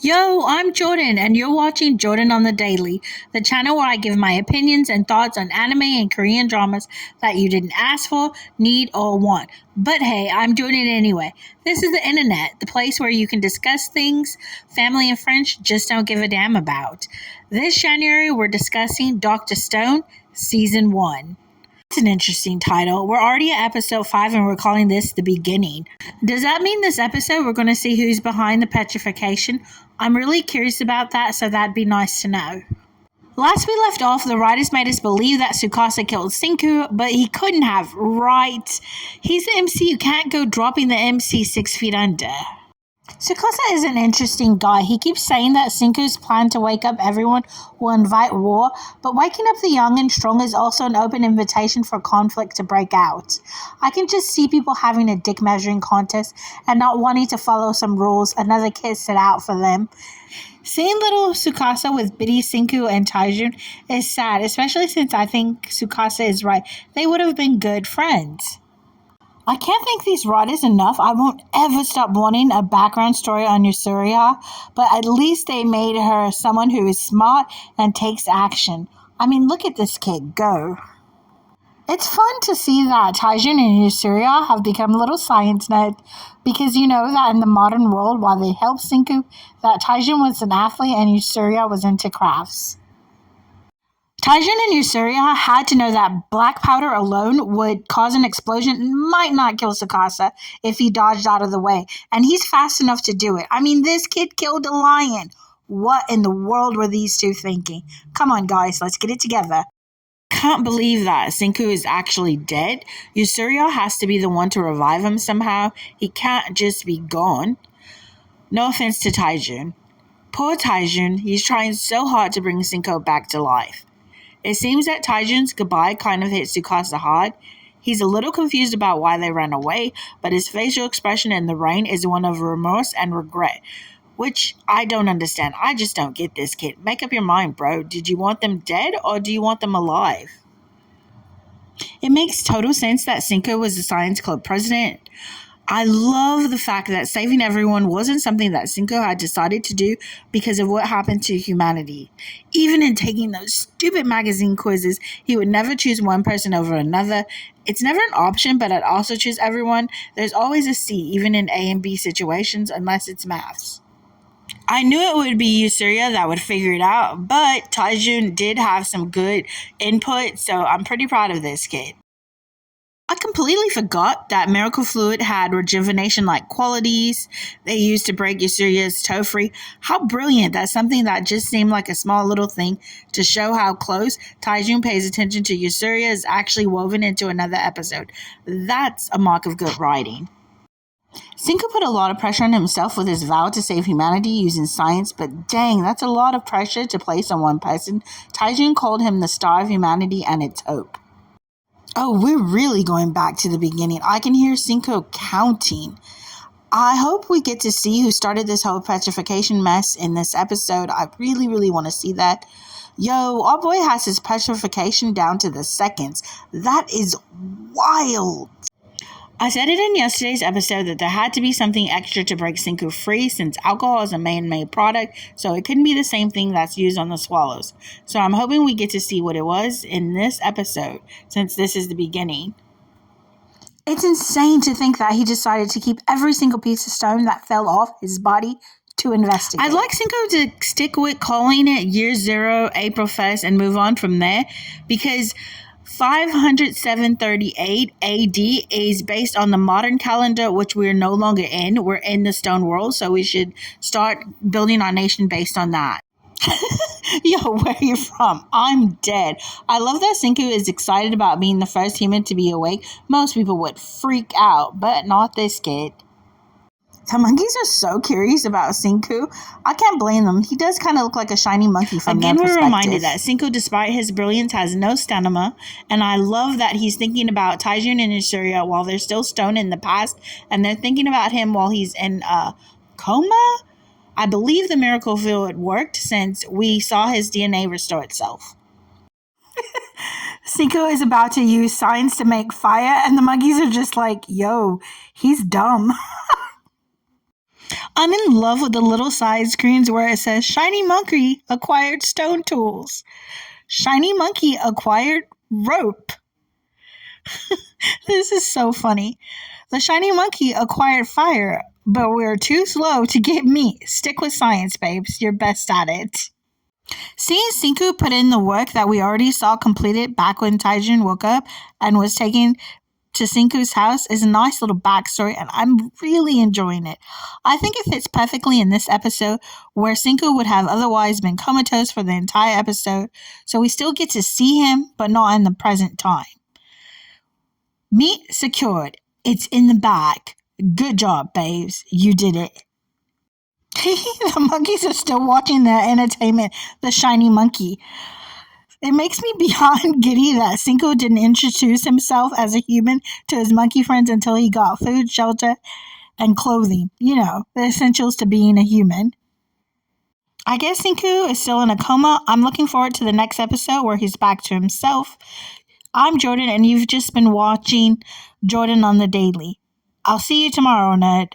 Yo, I'm Jordan, and you're watching Jordan on the Daily, the channel where I give my opinions and thoughts on anime and Korean dramas that you didn't ask for, need, or want. But hey, I'm doing it anyway. This is the internet, the place where you can discuss things family and friends just don't give a damn about. This January, we're discussing Dr. Stone, Season 1. It's an interesting title. We're already at episode 5 and we're calling this the beginning. Does that mean this episode we're going to see who's behind the petrification? I'm really curious about that, so that'd be nice to know. Last we left off, the writers made us believe that Tsukasa killed Senku, but he couldn't have, right? He's the MC, you can't go dropping the MC 6 feet under. Tsukasa is an interesting guy. He keeps saying that Senku's plan to wake up everyone will invite war, but waking up the young and strong is also an open invitation for conflict to break out. I can just see people having a dick measuring contest and not wanting to follow some rules another kid set out for them. Seeing little Tsukasa with bitty Senku and Taijun is sad, especially since I think Tsukasa is right. They would have been good friends. I can't thank these writers enough. I won't ever stop wanting a background story on Yusuriya, but at least they made her someone who is smart and takes action. I mean, look at this kid go. It's fun to see that Taijun and Yusuriya have become little science nerds because you know that in the modern world, while they helped Senku, that Taijun was an athlete and Yusuriya was into crafts. Taijun and Yusuriya had to know that black powder alone would cause an explosion and might not kill Tsukasa if he dodged out of the way, and he's fast enough to do it. I mean, this kid killed a lion. What in the world were these two thinking? Come on, guys, let's get it together. Can't believe that Senku is actually dead. Yusuriya has to be the one to revive him somehow. He can't just be gone. No offense to Taijun. Poor Taijun, he's trying so hard to bring Senku back to life. It seems that Taijun's goodbye kind of hit Tsukasa hard. He's a little confused about why they ran away, but his facial expression in the rain is one of remorse and regret, which I don't understand. I just don't get this kid. Make up your mind, bro. Did you want them dead or do you want them alive? It makes total sense that Senku was the science club president. I love the fact that saving everyone wasn't something that Senku had decided to do because of what happened to humanity. Even in taking those stupid magazine quizzes, he would never choose one person over another. It's never an option, but I'd also choose everyone. There's always a C, even in A and B situations, unless it's maths. I knew it would be Yusuriya that would figure it out, but Taijun did have some good input, so I'm pretty proud of this kid. I completely forgot that miracle fluid had rejuvenation-like qualities they used to break Yusuriya's toe free. How brilliant that something that just seemed like a small little thing to show how close Taijun pays attention to Yusuriya is actually woven into another episode. That's a mark of good writing. Senku put a lot of pressure on himself with his vow to save humanity using science, but dang, that's a lot of pressure to place on one person. Taijun called him the star of humanity and its hope. Oh, we're really going back to the beginning. I can hear Senku counting. I hope we get to see who started this whole petrification mess in this episode. I really, really want to see that. Yo, our boy has his petrification down to the seconds. That is wild. I said it in yesterday's episode that there had to be something extra to break Senku free since alcohol is a man-made product, so it couldn't be the same thing that's used on the swallows. So I'm hoping we get to see what it was in this episode, since this is the beginning. It's insane to think that he decided to keep every single piece of stone that fell off his body to investigate. I'd like Senku to stick with calling it Year Zero, April 1st, and move on from there, because 507.38 AD is based on the modern calendar, which we're no longer in. We're in the stone world, so we should start building our nation based on that. Yo, where are you from? I'm dead. I love that Senku is excited about being the first human to be awake. Most people would freak out, but not this kid. The monkeys are so curious about Senku. I can't blame them. He does kind of look like a shiny monkey from their perspective. Again, we're reminded that Senku, despite his brilliance, has no stamina, and I love that he's thinking about Taijun and Yusuriya while they're still stoned in the past, and they're thinking about him while he's in a coma. I believe the miracle fluid worked since we saw his DNA restore itself. Senku is about to use science to make fire, and the monkeys are just like, yo, he's dumb. I'm in love with the little side screens where it says Shiny Monkey acquired stone tools. Shiny Monkey acquired rope. This is so funny. The Shiny Monkey acquired fire, but we're too slow to get meat. Stick with science, babes. You're best at it. Seeing Sinku put in the work that we already saw completed back when Taijin woke up and was taken to Sinku's house is a nice little backstory, and I'm really enjoying it. I think it fits perfectly in this episode where Sinku would have otherwise been comatose for the entire episode, so we still get to see him, but not in the present time. Meat secured. It's in the bag. Good job, babes. You did it. The monkeys are still watching their entertainment, The Shiny Monkey. It makes me beyond giddy that Cinco didn't introduce himself as a human to his monkey friends until he got food, shelter, and clothing. You know, the essentials to being a human. I guess Cinco is still in a coma. I'm looking forward to the next episode where he's back to himself. I'm Jordan, and you've just been watching Jordan on the Daily. I'll see you tomorrow, Ned.